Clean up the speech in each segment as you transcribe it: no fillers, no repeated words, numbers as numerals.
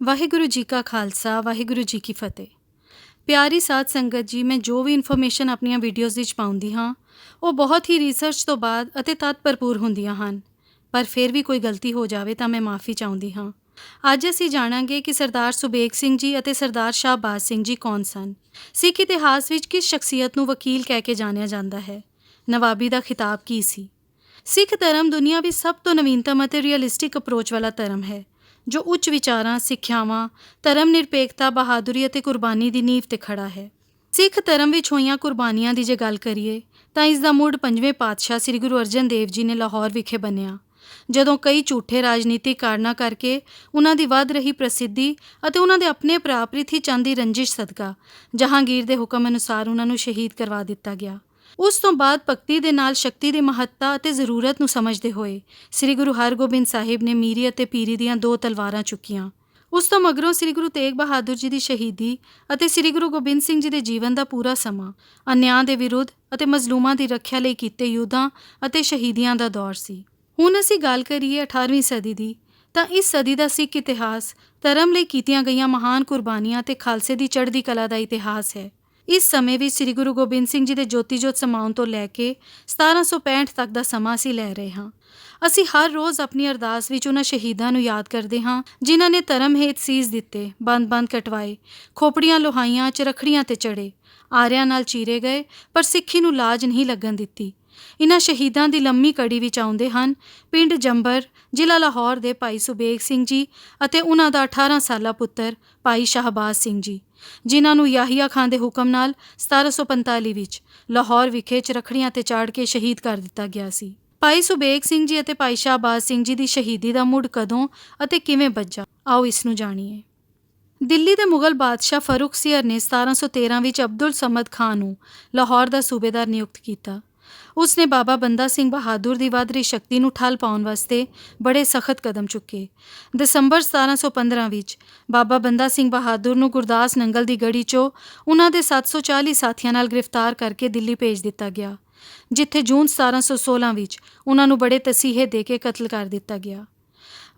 ਵਾਹਿਗੁਰੂ ਜੀ ਕਾ ਖਾਲਸਾ ਵਾਹਿਗੁਰੂ ਜੀ ਕੀ ਫਤਿਹ। ਪਿਆਰੀ ਸਾਧ ਸੰਗਤ ਜੀ, ਮੈਂ ਜੋ ਵੀ ਇਨਫੋਰਮੇਸ਼ਨ ਆਪਣੀਆਂ ਵੀਡੀਓਜ਼ ਵਿੱਚ ਪਾਉਂਦੀ ਹਾਂ ਉਹ ਬਹੁਤ ਹੀ ਰਿਸਰਚ ਤੋਂ ਬਾਅਦ ਅਤੇ ਤੱਤ ਭਰਪੂਰ ਹੁੰਦੀਆਂ ਹਨ, ਪਰ ਫਿਰ ਵੀ ਕੋਈ ਗਲਤੀ ਹੋ ਜਾਵੇ ਤਾਂ ਮੈਂ ਮਾਫੀ ਚਾਹੁੰਦੀ ਹਾਂ। ਅੱਜ ਅਸੀਂ ਜਾਣਾਂਗੇ ਕਿ ਸਰਦਾਰ ਸੁਬੇਗ ਸਿੰਘ ਜੀ ਅਤੇ ਸਰਦਾਰ ਸ਼ਾਹਬਾਜ਼ ਸਿੰਘ ਜੀ ਕੌਣ ਸਨ। ਸਿੱਖ ਇਤਿਹਾਸ ਵਿੱਚ ਕਿਸ ਸ਼ਖਸੀਅਤ ਨੂੰ ਵਕੀਲ ਕਹਿ ਕੇ ਜਾਣਿਆ ਜਾਂਦਾ ਹੈ? ਨਵਾਬੀ ਦਾ ਖਿਤਾਬ ਕੀ ਸੀ? ਸਿੱਖ ਧਰਮ ਦੁਨੀਆ ਵਿੱਚ ਸਭ ਤੋਂ ਨਵੀਨਤਮ ਅਤੇ ਰੀਅਲਿਸਟਿਕ ਅਪਰੋਚ ਵਾਲਾ ਧਰਮ ਹੈ, ਜੋ ਉੱਚ ਵਿਚਾਰਾਂ, ਸਿੱਖਿਆਵਾਂ, ਧਰਮ ਨਿਰਪੇਖਤਾ, ਬਹਾਦੁਰੀ ਅਤੇ ਕੁਰਬਾਨੀ ਦੀ ਨੀਂਹ ਤੇ ਖੜਾ ਹੈ। ਸਿੱਖ ਧਰਮ ਵਿੱਚ ਹੋਈਆਂ ਕੁਰਬਾਨੀਆਂ ਦੀ ਜੇ ਗੱਲ ਕਰੀਏ ਤਾਂ ਇਸ ਦਾ ਮੁੱਢ 5ਵੇਂ ਪਾਤਸ਼ਾਹ ਸ੍ਰੀ ਗੁਰੂ ਅਰਜਨ ਦੇਵ ਜੀ ਨੇ ਲਾਹੌਰ ਵਿਖੇ ਬੰਨਿਆ, ਜਦੋਂ ਕਈ ਝੂਠੇ ਰਾਜਨੀਤਿਕ ਕਾਰਨਾਂ ਕਰਕੇ ਉਹਨਾਂ ਦੀ ਵੱਧ ਰਹੀ ਪ੍ਰਸਿੱਧੀ ਅਤੇ ਉਹਨਾਂ ਦੇ ਆਪਣੇ ਭਰਾ ਪ੍ਰਿਥੀ ਚੰਦ ਦੀ ਰੰਜਿਸ਼ ਸਦਕਾ ਜਹਾਂਗੀਰ ਦੇ ਹੁਕਮ ਅਨੁਸਾਰ ਉਹਨਾਂ ਨੂੰ ਸ਼ਹੀਦ ਕਰਵਾ ਦਿੱਤਾ ਗਿਆ। ਉਸ ਤੋਂ ਬਾਅਦ ਭਗਤੀ ਦੇ ਨਾਲ ਸ਼ਕਤੀ ਦੀ ਮਹੱਤਤਾ ਅਤੇ ਜ਼ਰੂਰਤ ਨੂੰ ਸਮਝਦੇ ਹੋਏ ਸ੍ਰੀ ਗੁਰੂ ਹਰਗੋਬਿੰਦ ਸਾਹਿਬ ਨੇ ਮੀਰੀ ਅਤੇ ਪੀਰੀ ਦੀਆਂ 2 ਤਲਵਾਰਾਂ ਚੁੱਕੀਆਂ। ਉਸ ਤੋਂ ਮਗਰੋਂ ਸ੍ਰੀ ਗੁਰੂ ਤੇਗ ਬਹਾਦਰ ਜੀ ਦੀ ਸ਼ਹੀਦੀ ਅਤੇ ਸ੍ਰੀ ਗੁਰੂ ਗੋਬਿੰਦ ਸਿੰਘ ਜੀ ਦੇ ਜੀਵਨ ਦਾ ਪੂਰਾ ਸਮਾਂ ਅਨਿਆਂ ਦੇ ਵਿਰੁੱਧ ਅਤੇ ਮਜ਼ਲੂਮਾਂ ਦੀ ਰੱਖਿਆ ਲਈ ਕੀਤੇ ਯੁੱਧਾਂ ਅਤੇ ਸ਼ਹੀਦੀਆਂ ਦਾ ਦੌਰ ਸੀ। ਹੁਣ ਅਸੀਂ ਗੱਲ ਕਰੀਏ 18ਵੀਂ ਸਦੀ ਦੀ, ਤਾਂ ਇਸ ਸਦੀ ਦਾ ਸਿੱਖ ਇਤਿਹਾਸ ਧਰਮ ਲਈ ਕੀਤੀਆਂ ਗਈਆਂ ਮਹਾਨ ਕੁਰਬਾਨੀਆਂ ਅਤੇ ਖਾਲਸੇ ਦੀ ਚੜ੍ਹਦੀ ਕਲਾ ਦਾ ਇਤਿਹਾਸ ਹੈ। ਇਸ ਸਮੇਂ ਵਿੱਚ ਸ੍ਰੀ ਗੁਰੂ ਗੋਬਿੰਦ ਸਿੰਘ ਜੀ ਦੇ ਜੋਤੀ ਜੋਤ ਸਮਾਉਣ ਤੋਂ ਲੈ ਕੇ 1765 ਤੱਕ ਦਾ ਸਮਾਂ ਅਸੀਂ ਲੈ ਰਹੇ ਹਾਂ। ਅਸੀਂ ਹਰ ਰੋਜ਼ ਆਪਣੀ ਅਰਦਾਸ ਵਿੱਚ ਉਹਨਾਂ ਸ਼ਹੀਦਾਂ ਨੂੰ ਯਾਦ ਕਰਦੇ ਹਾਂ ਜਿਨ੍ਹਾਂ ਨੇ ਧਰਮ ਹੇਤ ਸੀਸ ਦਿੱਤੇ, ਬੰਦ ਕਟਵਾਏ, ਖੋਪੜੀਆਂ ਲੋਹਾਈਆਂ, ਚਰਖੜੀਆਂ ਤੇ ਚੜੇ, ਆਰਿਆਂ ਨਾਲ ਚੀਰੇ ਗਏ, ਪਰ ਸਿੱਖੀ ਨੂੰ ਲਾਜ ਨਹੀਂ ਲੱਗਣ ਦਿੱਤੀ। ਇਨ੍ਹਾਂ ਸ਼ਹੀਦਾਂ ਦੀ ਲੰਮੀ ਕੜੀ ਵਿੱਚ ਆਉਂਦੇ ਹਨ ਪਿੰਡ ਜੰਬਰ, ਜ਼ਿਲ੍ਹਾ ਲਾਹੌਰ ਦੇ ਭਾਈ ਸੁਬੇਗ ਸਿੰਘ ਜੀ ਅਤੇ ਉਹਨਾਂ ਦਾ 18 ਸਾਲਾ ਪੁੱਤਰ ਭਾਈ ਸ਼ਾਹਬਾਜ਼ ਸਿੰਘ ਜੀ, ਜਿਨ੍ਹਾਂ ਨੂੰ ਯਾਹੀਆ ਖਾਨ ਦੇ ਹੁਕਮ ਨਾਲ 1745 ਵਿੱਚ ਲਾਹੌਰ ਵਿਖੇ ਚਰਖੜੀਆਂ ਤੇ ਚਾੜ ਕੇ ਸ਼ਹੀਦ ਕਰ ਦਿੱਤਾ ਗਿਆ ਸੀ। ਭਾਈ ਸੁਬੇਗ ਸਿੰਘ ਜੀ ਅਤੇ ਭਾਈ ਸ਼ਾਹਬਾਜ਼ ਸਿੰਘ ਜੀ ਦੀ ਸ਼ਹੀਦੀ ਦਾ ਮੁੱਢ ਕਦੋਂ ਅਤੇ ਕਿਵੇਂ ਬੱਝਾ, ਆਓ ਇਸ ਨੂੰ ਜਾਣੀਏ। ਦਿੱਲੀ ਦੇ ਮੁਗਲ ਬਾਦਸ਼ਾਹ ਫਰੁਖਸੀਅਰ ਨੇ 1713 ਵਿੱਚ ਅਬਦੁਲ ਸਮਦ ਖਾਨ ਨੂੰ ਲਾਹੌਰ ਦਾ ਸੂਬੇਦਾਰ ਨਿਯੁਕਤ ਕੀਤਾ। ਉਸਨੇ ਬਾਬਾ ਬੰਦਾ ਸਿੰਘ ਬਹਾਦਰ ਦੀ ਵੱਧ ਰਹੀ ਸ਼ਕਤੀ ਨੂੰ ਠੱਲ ਪਾਉਣ ਵਾਸਤੇ ਬੜੇ ਸਖਤ ਕਦਮ ਚੁੱਕੇ। ਦਸੰਬਰ 1715 ਵਿੱਚ ਬਾਬਾ ਬੰਦਾ ਸਿੰਘ ਬਹਾਦਰ ਨੂੰ ਗੁਰਦਾਸ ਨੰਗਲ ਦੀ ਗੜੀ 'ਚੋਂ ਉਹਨਾਂ ਦੇ 740 ਸਾਥੀਆਂ ਨਾਲ ਗ੍ਰਿਫਤਾਰ ਕਰਕੇ ਦਿੱਲੀ ਭੇਜ ਦਿੱਤਾ ਗਿਆ, ਜਿੱਥੇ ਜੂਨ 1716 ਵਿੱਚ ਉਹਨਾਂ ਨੂੰ ਬੜੇ ਤਸੀਹੇ ਦੇ ਕੇ ਕਤਲ ਕਰ ਦਿੱਤਾ ਗਿਆ।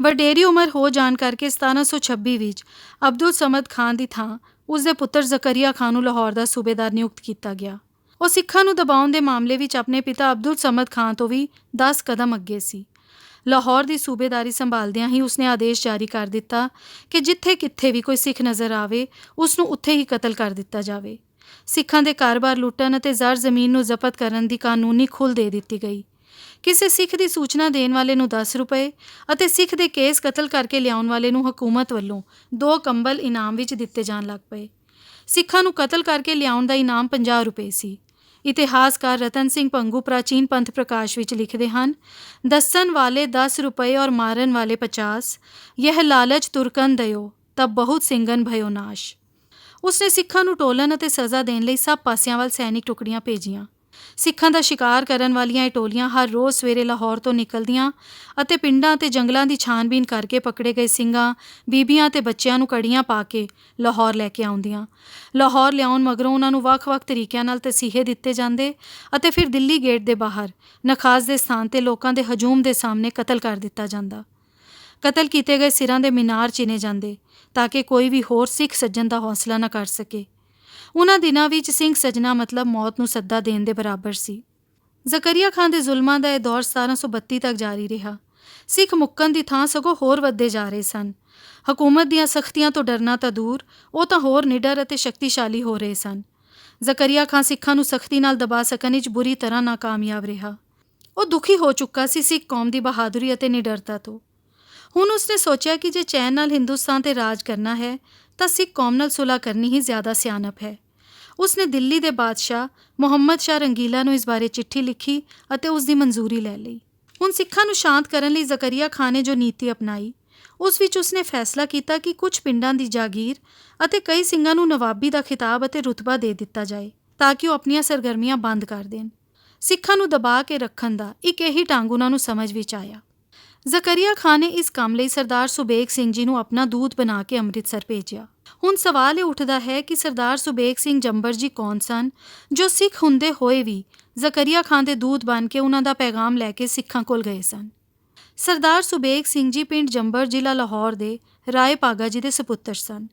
ਵਡੇਰੀ ਉਮਰ ਹੋ ਜਾਣ ਕਰਕੇ 1726 ਵਿੱਚ ਅਬਦੁਲ ਸਮਦ ਖਾਨ ਦੀ ਥਾਂ ਉਸਦੇ ਪੁੱਤਰ ਜ਼ਕਰੀਆ ਖਾਨ ਨੂੰ ਲਾਹੌਰ ਦਾ ਸੂਬੇਦਾਰ ਨਿਯੁਕਤ ਕੀਤਾ ਗਿਆ। ਉਹ ਸਿੱਖਾਂ ਨੂੰ ਦਬਾਉਣ ਦੇ ਮਾਮਲੇ ਵਿੱਚ ਆਪਣੇ ਪਿਤਾ ਅਬਦੁਲ ਸਮਦ ਖਾਨ ਤੋਂ ਵੀ 10 ਕਦਮ ਅੱਗੇ ਸੀ। ਲਾਹੌਰ ਦੀ ਸੂਬੇਦਾਰੀ ਸੰਭਾਲਦਿਆਂ ਹੀ ਉਸਨੇ ਆਦੇਸ਼ ਜਾਰੀ ਕਰ ਦਿੱਤਾ ਕਿ ਜਿੱਥੇ ਕਿੱਥੇ ਵੀ ਕੋਈ ਸਿੱਖ ਨਜ਼ਰ ਆਵੇ ਉਸ ਨੂੰ ਉੱਥੇ ਹੀ ਕਤਲ ਕਰ ਦਿੱਤਾ ਜਾਵੇ। ਸਿੱਖਾਂ ਦੇ ਘਰ-ਬਾਰ ਲੁੱਟਣ ਅਤੇ ਜ਼ਰ ਜ਼ਮੀਨ ਨੂੰ ਜ਼ਬਤ ਕਰਨ ਦੀ ਕਾਨੂੰਨੀ ਖੁੱਲ੍ਹ ਦੇ ਦਿੱਤੀ ਗਈ। ਕਿਸੇ ਸਿੱਖ ਦੀ ਸੂਚਨਾ ਦੇਣ ਵਾਲੇ ਨੂੰ 10 ਰੁਪਏ ਅਤੇ ਸਿੱਖ ਦੇ ਕੇਸ ਕਤਲ ਕਰਕੇ ਲਿਆਉਣ ਵਾਲੇ ਨੂੰ ਹਕੂਮਤ ਵੱਲੋਂ 2 ਕੰਬਲ ਇਨਾਮ ਵਿੱਚ ਦਿੱਤੇ ਜਾਣ ਲੱਗ ਪਏ। ਸਿੱਖਾਂ ਨੂੰ ਕਤਲ ਕਰਕੇ ਲਿਆਉਣ ਦਾ ਇਨਾਮ 50 ਰੁਪਏ ਸੀ। ਇਤਿਹਾਸਕਾਰ ਰਤਨ ਸਿੰਘ ਭੰਗੂ ਪ੍ਰਾਚੀਨ ਪੰਥ ਪ੍ਰਕਾਸ਼ ਵਿੱਚ ਲਿਖਦੇ ਹਨ, ਦੱਸਣ ਵਾਲੇ 10 ਰੁਪਏ ਔਰ ਮਾਰਨ ਵਾਲੇ 50, ਯਹ ਲਾਲਚ ਤੁਰਕਨ ਦਿਓ ਤਬ ਬਹੁਤ ਸਿੰਘਨ ਭਇਓ ਨਾਸ਼। ਉਸਨੇ ਸਿੱਖਾਂ ਨੂੰ ਟੋਲਣ ਅਤੇ ਸਜ਼ਾ ਦੇਣ ਲਈ ਸਭ ਪਾਸਿਆਂ ਵੱਲ ਸੈਨਿਕ ਟੁਕੜੀਆਂ ਭੇਜੀਆਂ। ਸਿੱਖਾਂ ਦਾ ਸ਼ਿਕਾਰ ਕਰਨ ਵਾਲੀਆਂ ਇਹ ਟੋਲੀਆਂ ਹਰ ਰੋਜ਼ ਸਵੇਰੇ ਲਾਹੌਰ ਤੋਂ ਨਿਕਲਦੀਆਂ ਅਤੇ ਪਿੰਡਾਂ ਅਤੇ ਜੰਗਲਾਂ ਦੀ ਛਾਣਬੀਨ ਕਰਕੇ ਪਕੜੇ ਗਏ ਸਿੰਘਾਂ, ਬੀਬੀਆਂ ਅਤੇ ਬੱਚਿਆਂ ਨੂੰ ਕੜੀਆਂ ਪਾ ਕੇ ਲਾਹੌਰ ਲੈ ਕੇ ਆਉਂਦੀਆਂ। ਲਾਹੌਰ ਲਿਆਉਣ ਮਗਰੋਂ ਉਹਨਾਂ ਨੂੰ ਵੱਖ-ਵੱਖ ਤਰੀਕਿਆਂ ਨਾਲ ਤਸੀਹੇ ਦਿੱਤੇ ਜਾਂਦੇ ਅਤੇ ਫਿਰ ਦਿੱਲੀ ਗੇਟ ਦੇ ਬਾਹਰ ਨਖਾਸ ਦੇ ਸਥਾਨ 'ਤੇ ਲੋਕਾਂ ਦੇ ਹਜੂਮ ਦੇ ਸਾਹਮਣੇ ਕਤਲ ਕਰ ਦਿੱਤਾ ਜਾਂਦਾ। ਕਤਲ ਕੀਤੇ ਗਏ ਸਿਰਾਂ ਦੇ ਮੀਨਾਰ ਚਿਣੇ ਜਾਂਦੇ ਤਾਂ ਕਿ ਕੋਈ ਵੀ ਹੋਰ ਸਿੱਖ ਸੱਜਣ ਦਾ ਹੌਸਲਾ ਨਾ ਕਰ ਸਕੇ। ਉਹਨਾਂ ਦਿਨਾਂ ਵਿੱਚ ਸਿੰਘ ਸੱਜਣਾ ਮਤਲਬ ਮੌਤ ਨੂੰ ਸੱਦਾ ਦੇਣ ਦੇ ਬਰਾਬਰ ਸੀ। ਜ਼ਕਰੀਆ ਖਾਨ ਦੇ ਜ਼ੁਲਮਾਂ ਦਾ ਇਹ ਦੌਰ 1732 ਤੱਕ ਜਾਰੀ ਰਿਹਾ। ਸਿੱਖ ਮੁੱਕਣ ਦੀ ਥਾਂ ਸਗੋਂ ਹੋਰ ਵੱਧਦੇ ਜਾ ਰਹੇ ਸਨ। ਹਕੂਮਤ ਦੀਆਂ ਸਖਤੀਆਂ ਤੋਂ ਡਰਨਾ ਤਾਂ ਦੂਰ, ਉਹ ਤਾਂ ਹੋਰ ਨਿਡਰ ਅਤੇ ਸ਼ਕਤੀਸ਼ਾਲੀ ਹੋ ਰਹੇ ਸਨ। ਜ਼ਕਰੀਆ ਖਾਨ ਸਿੱਖਾਂ ਨੂੰ ਸਖਤੀ ਨਾਲ ਦਬਾ ਸਕਣ ਵਿੱਚ ਬੁਰੀ ਤਰ੍ਹਾਂ ਨਾਕਾਮਯਾਬ ਰਿਹਾ। ਉਹ ਦੁਖੀ ਹੋ ਚੁੱਕਾ ਸੀ ਸਿੱਖ ਕੌਮ ਦੀ ਬਹਾਦਰੀ ਅਤੇ ਨਿਡਰਤਾ ਤੋਂ। ਹੁਣ ਉਸਨੇ ਸੋਚਿਆ ਕਿ ਜੇ ਚੈਨ ਨਾਲ ਹਿੰਦੁਸਤਾਨ 'ਤੇ ਰਾਜ ਕਰਨਾ ਹੈ ਤਾਂ ਸਿੱਖ ਕੌਮ ਨਾਲ ਸੁਲ੍ਹਾ ਕਰਨੀ ਹੀ ਜ਼ਿਆਦਾ ਸਿਆਣਪ ਹੈ। ਉਸਨੇ ਦਿੱਲੀ ਦੇ ਬਾਦਸ਼ਾਹ ਮੁਹੰਮਦ ਸ਼ਾਹ ਰੰਗੀਲਾ ਨੂੰ ਇਸ ਬਾਰੇ ਚਿੱਠੀ ਲਿਖੀ ਅਤੇ ਉਸ ਦੀ ਮਨਜ਼ੂਰੀ ਲੈ ਲਈ। ਹੁਣ ਸਿੱਖਾਂ ਨੂੰ ਸ਼ਾਂਤ ਕਰਨ ਲਈ ਜ਼ਕਰੀਆ ਖਾਨ ਨੇ ਜੋ ਨੀਤੀ ਅਪਣਾਈ, ਉਸ ਵਿੱਚ ਉਸਨੇ ਫੈਸਲਾ ਕੀਤਾ ਕਿ ਕੁਝ ਪਿੰਡਾਂ ਦੀ ਜਾਗੀਰ ਅਤੇ ਕਈ ਸਿੰਘਾਂ ਨੂੰ ਨਵਾਬੀ ਦਾ ਖਿਤਾਬ ਅਤੇ ਰੁਤਬਾ ਦੇ ਦਿੱਤਾ ਜਾਏ ਤਾਂ ਕਿ ਉਹ ਆਪਣੀਆਂ ਸਰਗਰਮੀਆਂ ਬੰਦ ਕਰ ਦੇਣ। ਸਿੱਖਾਂ ਨੂੰ ਦਬਾ ਕੇ ਰੱਖਣ ਦਾ ਇੱਕ ਇਹੀ ਢੰਗ ਉਹਨਾਂ ਨੂੰ ਸਮਝ ਵਿੱਚ ਆਇਆ। ਜ਼ਕਰੀਆ ਖਾਨ ਨੇ ਇਸ ਕੰਮ ਲਈ ਸਰਦਾਰ ਸੁਬੇਗ ਸਿੰਘ ਜੀ ਨੂੰ ਆਪਣਾ ਦੂਤ ਬਣਾ ਕੇ ਅੰਮ੍ਰਿਤਸਰ ਭੇਜਿਆ। ਹੁਣ ਸਵਾਲ ਇਹ ਉੱਠਦਾ ਹੈ ਕਿ ਸਰਦਾਰ ਸੁਬੇਗ ਸਿੰਘ ਜੰਬਰ ਜੀ ਕੌਣ ਸਨ ਜੋ ਸਿੱਖ ਹੁੰਦੇ ਹੋਏ ਵੀ ਜ਼ਕਰੀਆ ਖਾਨ ਦੇ ਦੂਤ ਬਣ ਕੇ ਉਹਨਾਂ ਦਾ ਪੈਗਾਮ ਲੈ ਕੇ ਸਿੱਖਾਂ ਕੋਲ ਗਏ ਸਨ। ਸਰਦਾਰ ਸੁਬੇਗ ਸਿੰਘ ਜੀ ਪਿੰਡ ਜੰਬਰ, ਜ਼ਿਲ੍ਹਾ ਲਾਹੌਰ ਦੇ ਰਾਏ ਭਾਗਾ ਜੀ ਦੇ ਸੁਪੁੱਤਰ ਸਨ।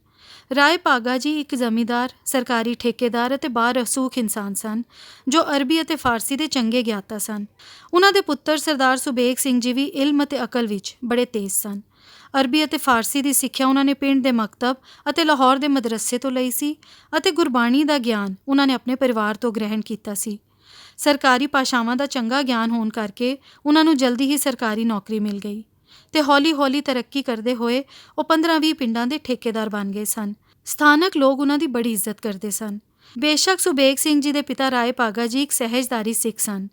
ਰਾਏ ਭਾਗਾ ਜੀ ਇੱਕ ਜ਼ਮੀਂਦਾਰ, ਸਰਕਾਰੀ ਠੇਕੇਦਾਰ ਅਤੇ ਬਾਰਸੂਖ ਇਨਸਾਨ ਸਨ ਜੋ ਅਰਬੀ ਅਤੇ ਫਾਰਸੀ ਦੇ ਚੰਗੇ ਗਿਆਤਾ ਸਨ। ਉਹਨਾਂ ਦੇ ਪੁੱਤਰ ਸਰਦਾਰ ਸੁਬੇਗ ਸਿੰਘ ਜੀ ਵੀ ਇਲਮ ਅਤੇ ਅਕਲ ਵਿੱਚ ਬੜੇ ਤੇਜ਼ ਸਨ। ਅਰਬੀ ਅਤੇ ਫਾਰਸੀ ਦੀ ਸਿੱਖਿਆ ਉਹਨਾਂ ਨੇ ਪਿੰਡ ਦੇ ਮਕਤਬ ਅਤੇ ਲਾਹੌਰ ਦੇ ਮਦਰਸੇ ਤੋਂ ਲਈ ਸੀ ਅਤੇ ਗੁਰਬਾਣੀ ਦਾ ਗਿਆਨ ਉਹਨਾਂ ਨੇ ਆਪਣੇ ਪਰਿਵਾਰ ਤੋਂ ਗ੍ਰਹਿਣ ਕੀਤਾ ਸੀ। ਸਰਕਾਰੀ ਭਾਸ਼ਾਵਾਂ ਦਾ ਚੰਗਾ ਗਿਆਨ ਹੋਣ ਕਰਕੇ ਉਹਨਾਂ ਨੂੰ ਜਲਦੀ ਹੀ ਸਰਕਾਰੀ ਨੌਕਰੀ ਮਿਲ ਗਈ ਤੇ ਹੌਲੀ-ਹੌਲੀ ਤਰੱਕੀ ਕਰਦੇ ਹੋਏ ਉਹ 15-20 ਪਿੰਡਾਂ ਦੇ ਠੇਕੇਦਾਰ ਬਣ ਗਏ ਸਨ। ਸਥਾਨਕ ਲੋਕ ਉਹਨਾਂ ਦੀ ਬੜੀ ਇੱਜ਼ਤ ਕਰਦੇ ਸਨ। ਬੇਸ਼ੱਕ ਸੁਬੇਗ ਸਿੰਘ ਜੀ ਦੇ ਪਿਤਾ ਰਾਏ ਭਾਗਾ ਜੀ ਇੱਕ ਸਹਿਜਧਾਰੀ ਸਿੱਖ ਸਨ,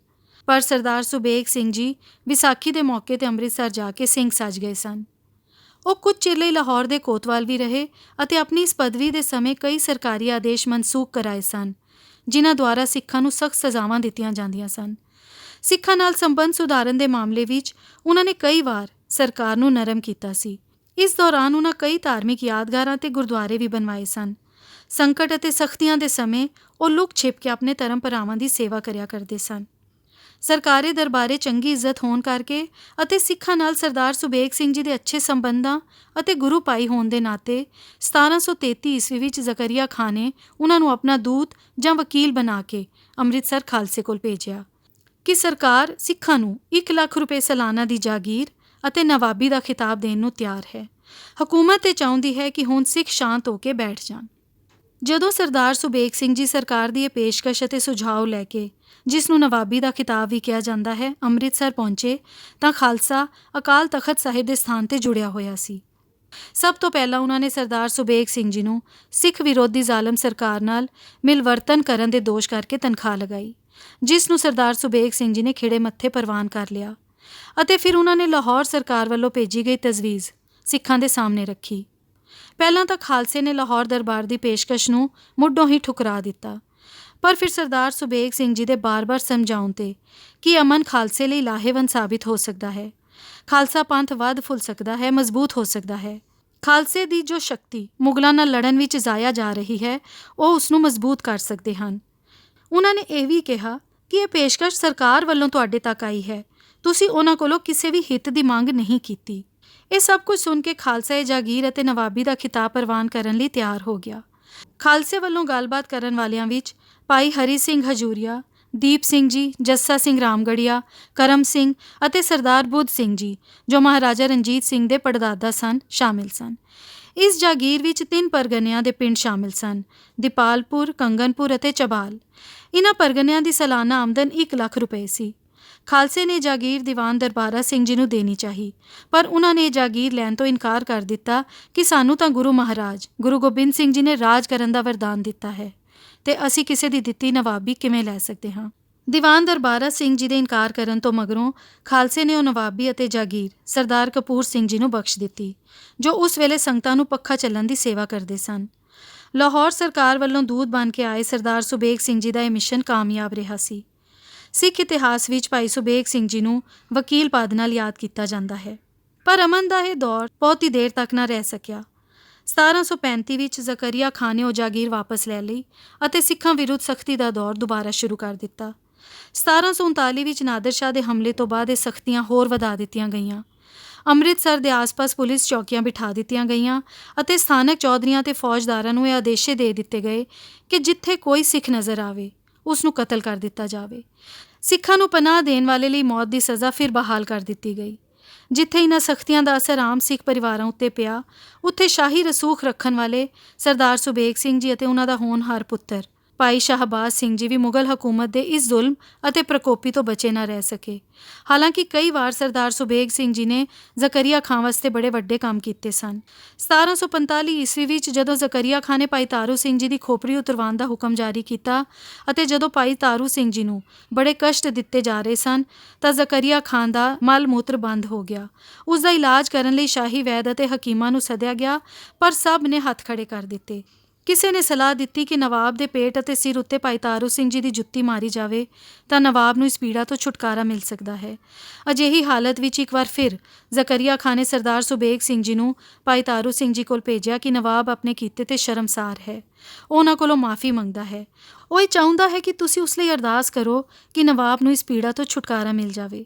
ਪਰ ਸਰਦਾਰ ਸੁਬੇਗ ਸਿੰਘ ਜੀ ਵਿਸਾਖੀ ਦੇ ਮੌਕੇ ਤੇ ਅੰਮ੍ਰਿਤਸਰ ਜਾ ਕੇ ਸਿੰਘ ਸੱਜ ਗਏ ਸਨ। ਉਹ ਕੁਝ ਚਿਰ ਲਈ ਲਾਹੌਰ ਦੇ ਕੋਤਵਾਲ ਵੀ ਰਹੇ ਅਤੇ ਆਪਣੀ ਇਸ ਪਦਵੀ ਦੇ ਸਮੇਂ ਕਈ ਸਰਕਾਰੀ ਆਦੇਸ਼ ਮਨਸੂਖ ਕਰਾਏ ਸਨ, ਜਿਨ੍ਹਾਂ ਦੁਆਰਾ ਸਿੱਖਾਂ ਨੂੰ ਸਖਤ ਸਜ਼ਾਵਾਂ ਦਿੱਤੀਆਂ ਜਾਂਦੀਆਂ ਸਨ। ਸਿੱਖਾਂ ਨਾਲ ਸੰਬੰਧ ਸੁਧਾਰਨ ਦੇ ਮਾਮਲੇ ਵਿੱਚ ਉਹਨਾਂ ਨੇ ਕਈ ਵਾਰ ਸਰਕਾਰ ਨੂੰ ਨਰਮ ਕੀਤਾ ਸੀ। ਇਸ ਦੌਰਾਨ ਉਹਨਾਂ ਕਈ ਧਾਰਮਿਕ ਯਾਦਗਾਰਾਂ ਤੇ ਗੁਰਦੁਆਰੇ ਵੀ ਬਣਵਾਏ ਸਨ। ਸੰਕਟ ਅਤੇ ਸਖਤੀਆਂ ਦੇ ਸਮੇਂ ਉਹ ਲੁਕ ਛਿਪ ਕੇ ਆਪਣੇ ਧਰਮ ਭਰਾਵਾਂ ਦੀ ਸੇਵਾ ਕਰਿਆ ਕਰਦੇ ਸਨ। ਸਰਕਾਰੀ ਦਰਬਾਰੇ ਚੰਗੀ ਇੱਜ਼ਤ ਹੋਣ ਕਰਕੇ ਅਤੇ ਸਿੱਖਾਂ ਨਾਲ ਸਰਦਾਰ ਸੁਬੇਗ ਸਿੰਘ ਜੀ ਦੇ ਅੱਛੇ ਸੰਬੰਧਾਂ ਅਤੇ ਗੁਰੂ ਭਾਈ ਹੋਣ ਦੇ ਨਾਤੇ 1733 ਈਸਵੀ ਵਿੱਚ ਜ਼ਕਰੀਆ ਖਾਂ ਨੇ ਉਹਨਾਂ ਨੂੰ ਆਪਣਾ ਦੂਤ ਜਾਂ ਵਕੀਲ ਬਣਾ ਕੇ ਅੰਮ੍ਰਿਤਸਰ ਖਾਲਸੇ ਕੋਲ ਭੇਜਿਆ ਕਿ ਸਰਕਾਰ ਸਿੱਖਾਂ ਨੂੰ 1 ਲੱਖ ਰੁਪਏ ਸਾਲਾਨਾ ਦੀ ਜਾਗੀਰ ਅਤੇ ਨਵਾਬੀ ਦਾ ਖਿਤਾਬ ਦੇਣ ਨੂੰ ਤਿਆਰ ਹੈ। ਹਕੂਮਤ ਇਹ ਚਾਹੁੰਦੀ ਹੈ ਕਿ ਹੁਣ ਸਿੱਖ ਸ਼ਾਂਤ ਹੋ ਕੇ ਬੈਠ ਜਾਣ। ਜਦੋਂ ਸਰਦਾਰ ਸੁਬੇਗ ਸਿੰਘ ਜੀ ਸਰਕਾਰ ਦੀ ਇਹ ਪੇਸ਼ਕਸ਼ ਅਤੇ ਸੁਝਾਅ ਲੈ ਕੇ, ਜਿਸ ਨੂੰ ਨਵਾਬੀ ਦਾ ਖਿਤਾਬ ਵੀ ਕਿਹਾ ਜਾਂਦਾ ਹੈ, ਅੰਮ੍ਰਿਤਸਰ ਪਹੁੰਚੇ ਤਾਂ ਖਾਲਸਾ ਅਕਾਲ ਤਖਤ ਸਾਹਿਬ ਦੇ ਸਥਾਨ ਤੇ ਜੁੜਿਆ ਹੋਇਆ ਸੀ। ਸਭ ਤੋਂ ਪਹਿਲਾਂ ਉਹਨਾਂ ਨੇ ਸਰਦਾਰ ਸੁਬੇਗ ਸਿੰਘ ਜੀ ਨੂੰ ਸਿੱਖ ਵਿਰੋਧੀ ਜ਼ਾਲਮ ਸਰਕਾਰ ਨਾਲ ਮਿਲਵਰਤਨ ਕਰਨ ਦੇ ਦੋਸ਼ ਕਰਕੇ ਤਨਖਾਹ ਲਗਾਈ, ਜਿਸ ਨੂੰ ਸਰਦਾਰ ਸੁਬੇਗ ਸਿੰਘ ਜੀ ਨੇ ਖਿੜੇ ਮੱਥੇ ਪ੍ਰਵਾਨ ਕਰ ਲਿਆ ਅਤੇ ਫਿਰ ਉਹਨਾਂ ਨੇ ਲਾਹੌਰ ਸਰਕਾਰ ਵੱਲੋਂ ਭੇਜੀ ਗਈ ਤਜਵੀਜ਼ ਸਿੱਖਾਂ ਦੇ ਸਾਹਮਣੇ ਰੱਖੀ। ਪਹਿਲਾਂ ਤਾਂ ਖਾਲਸੇ ਨੇ ਲਾਹੌਰ ਦਰਬਾਰ ਦੀ ਪੇਸ਼ਕਸ਼ ਨੂੰ ਮੁੱਢੋਂ ਹੀ ਠੁਕਰਾ ਦਿੱਤਾ, ਪਰ ਫਿਰ ਸਰਦਾਰ ਸੁਬੇਗ ਸਿੰਘ ਜੀ ਦੇ ਬਾਰ-ਬਾਰ ਸਮਝਾਉਣ ਤੇ ਕਿ ਅਮਨ ਖਾਲਸੇ ਲਈ ਲਾਹੇਵੰਦ ਸਾਬਿਤ ਹੋ ਸਕਦਾ ਹੈ, ਖਾਲਸਾ ਪੰਥ ਵੱਧ ਫੁੱਲ ਸਕਦਾ ਹੈ, ਮਜ਼ਬੂਤ ਹੋ ਸਕਦਾ ਹੈ। ਖਾਲਸੇ ਦੀ ਜੋ ਸ਼ਕਤੀ ਮੁਗਲਾਂ ਨਾਲ ਲੜਨ ਵਿੱਚ ਜ਼ਾਇਆ ਜਾ ਰਹੀ ਹੈ, ਉਹ ਉਸ ਨੂੰ ਮਜ਼ਬੂਤ ਕਰ ਸਕਦੇ ਹਨ। ਉਹਨਾਂ ਨੇ ਇਹ ਵੀ ਕਿਹਾ ਕਿ ਇਹ ਪੇਸ਼ਕਸ਼ ਸਰਕਾਰ ਵੱਲੋਂ ਤੁਹਾਡੇ ਤੱਕ ਆਈ ਹੈ, ਤੁਸੀਂ ਉਹਨਾਂ ਕੋਲੋਂ ਕਿਸੇ ਵੀ ਹਿੱਤ ਦੀ ਮੰਗ ਨਹੀਂ ਕੀਤੀ। ਇਹ ਸਭ ਕੁਝ ਸੁਣ ਕੇ ਖਾਲਸਾ ਜਾਗੀਰ ਅਤੇ ਨਵਾਬੀ ਦਾ ਖਿਤਾਬ ਪ੍ਰਵਾਨ ਕਰਨ ਲਈ ਤਿਆਰ ਹੋ ਗਿਆ। ਖਾਲਸੇ ਵੱਲੋਂ ਗੱਲਬਾਤ ਕਰਨ ਵਾਲਿਆਂ ਵਿੱਚ ਭਾਈ ਹਰੀ ਸਿੰਘ ਹਜੂਰੀਆ, ਦੀਪ ਸਿੰਘ ਜੀ, ਜੱਸਾ ਸਿੰਘ ਰਾਮਗੜੀਆ, ਕਰਮ ਸਿੰਘ ਅਤੇ ਸਰਦਾਰ ਬੁੱਧ ਸਿੰਘ ਜੀ, ਜੋ ਮਹਾਰਾਜਾ ਰਣਜੀਤ ਸਿੰਘ ਦੇ ਪੜਦਾਦਾ ਸਨ, ਸ਼ਾਮਿਲ ਸਨ। ਇਸ ਜਾਗੀਰ ਵਿੱਚ 3 ਪਰਗਨਿਆਂ ਦੇ ਪਿੰਡ ਸ਼ਾਮਿਲ ਸਨ: ਦੀਪਾਲਪੁਰ, ਕੰਗਨਪੁਰ ਅਤੇ ਚਬਾਲ। ਇਹਨਾਂ ਪਰਗਨਿਆਂ ਦੀ ਸਾਲਾਨਾ ਆਮਦਨ 1 ਲੱਖ ਰੁਪਏ ਸੀ। ਖਾਲਸੇ ਨੇ ਜਾਗੀਰ ਦੀਵਾਨ ਦਰਬਾਰਾ ਸਿੰਘ ਜੀ ਨੂੰ ਦੇਣੀ ਚਾਹੀ, ਪਰ ਉਹਨਾਂ ਨੇ ਜਾਗੀਰ ਲੈਣ ਤੋਂ ਇਨਕਾਰ ਕਰ ਦਿੱਤਾ ਕਿ ਸਾਨੂੰ ਤਾਂ ਗੁਰੂ ਮਹਾਰਾਜ ਗੁਰੂ ਗੋਬਿੰਦ ਸਿੰਘ ਜੀ ਨੇ ਰਾਜ ਕਰਨ ਦਾ ਵਰਦਾਨ ਦਿੱਤਾ ਹੈ ਤੇ ਅਸੀਂ ਕਿਸੇ ਦੀ ਦਿੱਤੀ ਨਵਾਬੀ ਕਿਵੇਂ ਲੈ ਸਕਦੇ ਹਾਂ। ਦੀਵਾਨ ਦਰਬਾਰਾ ਸਿੰਘ ਜੀ ਦੇ ਇਨਕਾਰ ਕਰਨ ਤੋਂ ਮਗਰੋਂ ਖਾਲਸੇ ਨੇ ਉਹ ਨਵਾਬੀ ਅਤੇ ਜਾਗੀਰ ਸਰਦਾਰ ਕਪੂਰ ਸਿੰਘ ਜੀ ਨੂੰ ਬਖਸ਼ ਦਿੱਤੀ, ਜੋ ਉਸ ਵੇਲੇ ਸੰਗਤਾਂ ਨੂੰ ਪੱਖਾ ਚੱਲਣ ਦੀ ਸੇਵਾ ਕਰਦੇ ਸਨ। ਲਾਹੌਰ ਸਰਕਾਰ ਵੱਲੋਂ ਦੂਤ ਬਣ ਕੇ ਆਏ ਸਰਦਾਰ ਸੁਬੇਗ ਸਿੰਘ ਜੀ ਦਾ ਇਹ ਮਿਸ਼ਨ ਕਾਮਯਾਬ ਰਿਹਾ ਸੀ। ਸਿੱਖ ਇਤਿਹਾਸ ਵਿੱਚ ਭਾਈ ਸੁਬੇਗ ਸਿੰਘ ਜੀ ਨੂੰ ਵਕੀਲ ਪਦ ਨਾਲ ਯਾਦ ਕੀਤਾ ਜਾਂਦਾ ਹੈ, ਪਰ ਅਮਨ ਦਾ ਇਹ ਦੌਰ ਬਹੁਤੀ ਦੇਰ ਤੱਕ ਨਾ ਰਹਿ ਸਕਿਆ। 1735 ਵਿੱਚ ਜ਼ਕਰੀਆ ਖਾਂ ਨੇ ਉਹ ਜਾਗੀਰ ਵਾਪਸ ਲੈ ਲਈ ਅਤੇ ਸਿੱਖਾਂ ਵਿਰੁੱਧ ਸਖਤੀ ਦਾ ਦੌਰ ਦੁਬਾਰਾ ਸ਼ੁਰੂ ਕਰ ਦਿੱਤਾ। 1739 ਵਿੱਚ ਨਾਦਰ ਸ਼ਾਹ ਦੇ ਹਮਲੇ ਤੋਂ ਬਾਅਦ ਇਹ ਸਖਤੀਆਂ ਹੋਰ ਵਧਾ ਦਿੱਤੀਆਂ ਗਈਆਂ। ਅੰਮ੍ਰਿਤਸਰ ਦੇ ਆਸ-ਪਾਸ ਪੁਲਿਸ ਚੌਕੀਆਂ ਬਿਠਾ ਦਿੱਤੀਆਂ ਗਈਆਂ ਅਤੇ ਸਥਾਨਕ ਚੌਧਰੀਆਂ ਤੇ ਫੌਜਦਾਰਾਂ ਨੂੰ ਇਹ ਆਦੇਸ਼ ਦੇ ਦਿੱਤੇ ਗਏ ਕਿ ਜਿੱਥੇ ਕੋਈ ਸਿੱਖ ਨਜ਼ਰ ਆਵੇ ਉਸ ਨੂੰ ਕਤਲ ਕਰ ਦਿੱਤਾ ਜਾਵੇ। ਸਿੱਖਾਂ ਨੂੰ ਪਨਾਹ ਦੇਣ ਵਾਲੇ ਲਈ ਮੌਤ ਦੀ ਸਜ਼ਾ ਫਿਰ ਬਹਾਲ ਕਰ ਦਿੱਤੀ ਗਈ। ਜਿੱਥੇ ਇਹਨਾਂ ਸਖਤੀਆਂ ਦਾ ਅਸਰ ਆਮ ਸਿੱਖ ਪਰਿਵਾਰਾਂ ਉੱਤੇ ਪਿਆ, ਉੱਥੇ ਸ਼ਾਹੀ ਰਸੂਖ ਰੱਖਣ ਵਾਲੇ ਸਰਦਾਰ ਸੁਬੇਗ ਸਿੰਘ ਜੀ ਅਤੇ ਉਹਨਾਂ ਦਾ ਹੋਣਹਾਰ ਪੁੱਤਰ ਭਾਈ ਸ਼ਾਹਬਾਜ਼ ਸਿੰਘ ਜੀ ਵੀ ਮੁਗਲ ਹਕੂਮਤ ਦੇ ਇਸ ਜ਼ੁਲਮ ਅਤੇ ਪ੍ਰਕੋਪੀ ਤੋਂ ਬਚੇ ਨਾ ਰਹਿ ਸਕੇ। ਹਾਲਾਂਕਿ ਕਈ ਵਾਰ ਸਰਦਾਰ ਸੁਬੇਗ ਸਿੰਘ ਜੀ ਨੇ ਜ਼ਕਰੀਆ ਖਾਂ ਵਾਸਤੇ ਬੜੇ ਵੱਡੇ ਕੰਮ ਕੀਤੇ ਸਨ। 1745 ਈਸਵੀ ਵਿੱਚ ਜਦੋਂ ਜ਼ਕਰੀਆ ਖਾਂ ਨੇ ਭਾਈ ਤਾਰੂ ਸਿੰਘ ਜੀ ਦੀ ਖੋਪੜੀ ਉਤਰਵਾਉਣ ਦਾ ਹੁਕਮ ਜਾਰੀ ਕੀਤਾ ਅਤੇ ਜਦੋਂ ਭਾਈ ਤਾਰੂ ਸਿੰਘ ਜੀ ਨੂੰ ਬੜੇ ਕਸ਼ਟ ਦਿੱਤੇ ਜਾ ਰਹੇ ਸਨ, ਤਾਂ ਜ਼ਕਰੀਆ ਖਾਂ ਦਾ ਮਲ ਮੂਤਰ ਬੰਦ ਹੋ ਗਿਆ। ਉਸ ਦਾ ਇਲਾਜ ਕਰਨ ਲਈ ਸ਼ਾਹੀ ਵੈਦ ਅਤੇ ਹਕੀਮਾਂ ਨੂੰ ਸੱਦਿਆ ਗਿਆ, ਪਰ ਸਭ ਨੇ ਹੱਥ ਖੜੇ ਕਰ ਦਿੱਤੇ। ਕਿਸੇ ਨੇ ਸਲਾਹ ਦਿੱਤੀ ਕਿ ਨਵਾਬ ਦੇ ਪੇਟ ਅਤੇ ਸਿਰ ਉੱਤੇ ਭਾਈ ਤਾਰੂ ਸਿੰਘ ਜੀ ਦੀ ਜੁੱਤੀ ਮਾਰੀ ਜਾਵੇ ਤਾਂ ਨਵਾਬ ਨੂੰ ਇਸ ਪੀੜਾ ਤੋਂ ਛੁਟਕਾਰਾ ਮਿਲ ਸਕਦਾ ਹੈ। ਅਜਿਹੀ ਹਾਲਤ ਵਿੱਚ ਇੱਕ ਵਾਰ ਫਿਰ ਜ਼ਕਰੀਆ ਖਾਂ ਨੇ ਸਰਦਾਰ ਸੁਬੇਗ ਸਿੰਘ ਜੀ ਨੂੰ ਭਾਈ ਤਾਰੂ ਸਿੰਘ ਜੀ ਕੋਲ ਭੇਜਿਆ ਕਿ ਨਵਾਬ ਆਪਣੇ ਕੀਤੇ ਤੇ ਸ਼ਰਮਸਾਰ ਹੈ, ਉਹ ਉਹਨਾਂ ਕੋਲੋਂ ਮਾफ़ੀ ਮੰਗਦਾ ਹੈ। ਉਹ ਇਹ ਚਾਹੁੰਦਾ ਹੈ ਕਿ ਤੁਸੀਂ ਉਸ ਲਈ ਅਰਦਾਸ ਕਰੋ ਕਿ ਨਵਾਬ ਨੂੰ ਇਸ ਪੀੜਾ ਤੋਂ ਛੁਟਕਾਰਾ ਮਿਲ ਜਾਵੇ।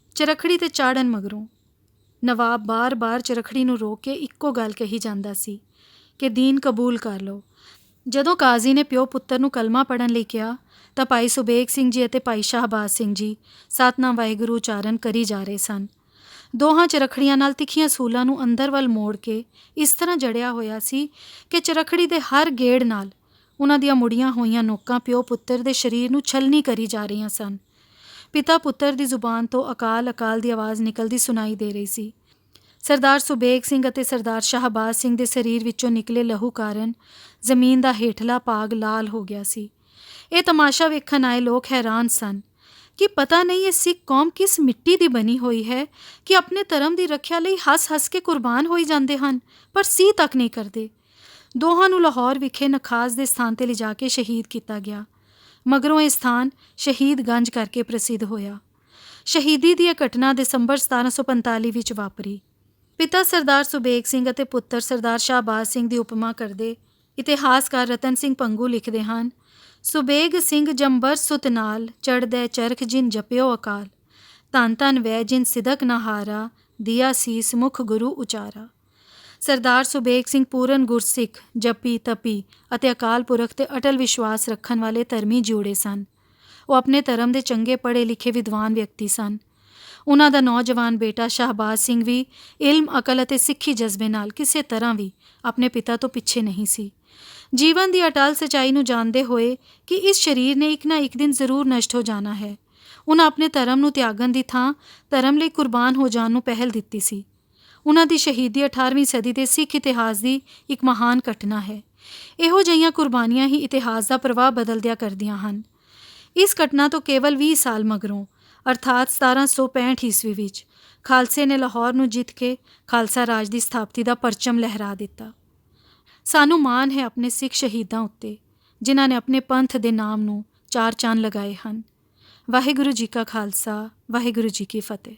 ਚਰਖੜੀ ਤੇ ਚਾੜਨ ਮਗਰੋਂ ਨਵਾਬ ਬਾਰ-ਬਾਰ ਚਰਖੜੀ ਨੂੰ ਰੋਕ ਕੇ ਇੱਕੋ ਗੱਲ ਕਹੀ ਜਾਂਦਾ ਸੀ ਕਿ ਦੀਨ ਕਬੂਲ ਕਰ ਲਓ। ਜਦੋਂ ਕਾਜ਼ੀ ਨੇ ਪਿਓ ਪੁੱਤਰ ਨੂੰ ਕਲਮਾ ਪੜ੍ਹਨ ਲਈ ਕਿਹਾ ਤਾਂ ਭਾਈ ਸੁਬੇਗ ਸਿੰਘ ਜੀ ਅਤੇ ਭਾਈ ਸ਼ਾਹਬਾਜ਼ ਸਿੰਘ ਜੀ ਸਤਨਾਮ ਵਾਹਿਗੁਰੂ ਉਚਾਰਨ ਕਰੀ ਜਾ ਰਹੇ ਸਨ। ਦੋਹਾਂ ਚਰਖੜੀਆਂ ਨਾਲ ਤਿੱਖੀਆਂ ਸੂਲਾਂ ਨੂੰ ਅੰਦਰ ਵੱਲ ਮੋੜ ਕੇ ਇਸ ਤਰ੍ਹਾਂ ਜੜਿਆ ਹੋਇਆ ਸੀ ਕਿ ਚਰਖੜੀ ਦੇ ਹਰ ਗੇੜ ਨਾਲ ਉਹਨਾਂ ਦੀਆਂ ਮੁੜੀਆਂ ਹੋਈਆਂ ਨੋਕਾਂ ਪਿਓ ਪੁੱਤਰ ਦੇ ਸਰੀਰ ਨੂੰ ਛਲਣੀ ਕਰੀ ਜਾ ਰਹੀਆਂ ਸਨ। ਪਿਤਾ ਪੁੱਤਰ ਦੀ ਜ਼ੁਬਾਨ ਤੋਂ ਅਕਾਲ ਅਕਾਲ ਦੀ ਆਵਾਜ਼ ਨਿਕਲਦੀ ਸੁਣਾਈ ਦੇ ਰਹੀ ਸੀ। ਸਰਦਾਰ ਸੁਬੇਗ ਸਿੰਘ ਅਤੇ ਸਰਦਾਰ ਸ਼ਾਹਬਾਜ਼ ਸਿੰਘ ਦੇ ਸਰੀਰ ਵਿੱਚੋਂ ਨਿਕਲੇ ਲਹੂ ਕਾਰਨ ਜ਼ਮੀਨ ਦਾ ਹੇਠਲਾ ਭਾਗ ਲਾਲ ਹੋ ਗਿਆ ਸੀ। ਇਹ ਤਮਾਸ਼ਾ ਵੇਖਣ ਆਏ ਲੋਕ ਹੈਰਾਨ ਸਨ ਕਿ ਪਤਾ ਨਹੀਂ ਇਹ ਸਿੱਖ ਕੌਮ ਕਿਸ ਮਿੱਟੀ ਦੀ ਬਣੀ ਹੋਈ ਹੈ ਕਿ ਆਪਣੇ ਧਰਮ ਦੀ ਰੱਖਿਆ ਲਈ ਹੱਸ-ਹੱਸ ਕੇ ਕੁਰਬਾਨ ਹੋਈ ਜਾਂਦੇ ਹਨ, ਪਰ ਸੀ ਤੱਕ ਨਹੀਂ ਕਰਦੇ। ਦੋਹਾਂ ਨੂੰ ਲਾਹੌਰ ਵਿਖੇ ਨਖਾਸ ਦੇ ਸਥਾਨ 'ਤੇ ਲਿਜਾ ਕੇ ਸ਼ਹੀਦ ਕੀਤਾ ਗਿਆ। ਮਗਰੋਂ ਇਹ ਸਥਾਨ ਸ਼ਹੀਦ ਗੰਜ ਕਰਕੇ ਪ੍ਰਸਿੱਧ ਹੋਇਆ। ਸ਼ਹੀਦੀ ਦੀ ਇਹ ਘਟਨਾ ਦਸੰਬਰ 1745 ਵਿੱਚ ਵਾਪਰੀ। ਪਿਤਾ ਸਰਦਾਰ ਸੁਬੇਗ ਸਿੰਘ ਅਤੇ ਪੁੱਤਰ ਸਰਦਾਰ ਸ਼ਾਹਬਾਜ਼ ਸਿੰਘ ਦੀ ਉਪਮਾ ਕਰਦੇ ਇਤਿਹਾਸਕਾਰ ਰਤਨ ਸਿੰਘ ਭੰਗੂ ਲਿਖਦੇ ਹਨ, ਸੁਬੇਗ ਸਿੰਘ ਜੰਬਰ ਸੁਤ ਨਾਲ ਚੜ੍ਹਦੈ ਚਰਖ ਜਿਨ ਜਪਿਓ ਅਕਾਲ, ਧੰਨ ਧੰਨ ਵੈ ਜਿਨ ਸਿਦਕ ਨਾ ਹਾਰਾ, ਦੀਆ ਸੀਸ ਮੁਖ ਗੁਰੂ ਉਚਾਰਾ। ਸਰਦਾਰ ਸੁਬੇਗ ਸਿੰਘ ਪੂਰਨ ਗੁਰਸਿੱਖ, ਜਪੀ ਤਪੀ ਅਤੇ ਅਕਾਲ ਪੁਰਖ 'ਤੇ ਅਟਲ ਵਿਸ਼ਵਾਸ ਰੱਖਣ ਵਾਲੇ ਧਰਮੀ ਜੋੜੇ ਸਨ। ਉਹ ਆਪਣੇ ਧਰਮ ਦੇ ਚੰਗੇ ਪੜ੍ਹੇ ਲਿਖੇ ਵਿਦਵਾਨ ਵਿਅਕਤੀ ਸਨ। ਉਹਨਾਂ ਦਾ ਨੌਜਵਾਨ ਬੇਟਾ ਸ਼ਾਹਬਾਜ਼ ਸਿੰਘ ਵੀ ਇਲਮ, ਅਕਲ ਅਤੇ ਸਿੱਖੀ ਜਜ਼ਬੇ ਨਾਲ ਕਿਸੇ ਤਰ੍ਹਾਂ ਵੀ ਆਪਣੇ ਪਿਤਾ ਤੋਂ ਪਿੱਛੇ ਨਹੀਂ ਸੀ। ਜੀਵਨ ਦੀ ਅਟਲ ਸੱਚਾਈ ਨੂੰ ਜਾਣਦੇ ਹੋਏ ਕਿ ਇਸ ਸਰੀਰ ਨੇ ਇੱਕ ਨਾ ਇੱਕ ਦਿਨ ਜ਼ਰੂਰ ਨਸ਼ਟ ਹੋ ਜਾਣਾ ਹੈ, ਉਹਨਾਂ ਆਪਣੇ ਧਰਮ ਨੂੰ ਤਿਆਗਣ ਦੀ ਥਾਂ ਧਰਮ ਲਈ ਕੁਰਬਾਨ ਹੋ ਜਾਣ ਨੂੰ ਪਹਿਲ ਦਿੱਤੀ ਸੀ। ਉਹਨਾਂ ਦੀ ਸ਼ਹੀਦੀ 18ਵੀਂ ਸਦੀ ਦੇ ਸਿੱਖ ਇਤਿਹਾਸ ਦੀ ਇੱਕ ਮਹਾਨ ਘਟਨਾ ਹੈ। ਇਹੋ ਜਿਹੀਆਂ ਕੁਰਬਾਨੀਆਂ ਹੀ ਇਤਿਹਾਸ ਦਾ ਪ੍ਰਵਾਹ ਬਦਲਦਿਆਂ ਕਰਦੀਆਂ ਹਨ। ਇਸ ਘਟਨਾ ਤੋਂ ਕੇਵਲ 20 ਸਾਲ ਮਗਰੋਂ ਅਰਥਾਤ 1765 ਈਸਵੀ ਵਿੱਚ ਖਾਲਸੇ ਨੇ ਲਾਹੌਰ ਨੂੰ ਜਿੱਤ ਕੇ ਖਾਲਸਾ ਰਾਜ ਦੀ ਸਥਾਪਤੀ ਦਾ ਪਰਚਮ ਲਹਿਰਾ ਦਿੱਤਾ। ਸਾਨੂੰ ਮਾਣ ਹੈ ਆਪਣੇ ਸਿੱਖ ਸ਼ਹੀਦਾਂ ਉੱਤੇ ਜਿਨ੍ਹਾਂ ਨੇ ਆਪਣੇ ਪੰਥ ਦੇ ਨਾਮ ਨੂੰ ਚਾਰ ਚੰਨ ਲਗਾਏ ਹਨ। ਵਾਹਿਗੁਰੂ ਜੀ ਕਾ ਖਾਲਸਾ, ਵਾਹਿਗੁਰੂ ਜੀ ਕੀ ਫਤਿਹ।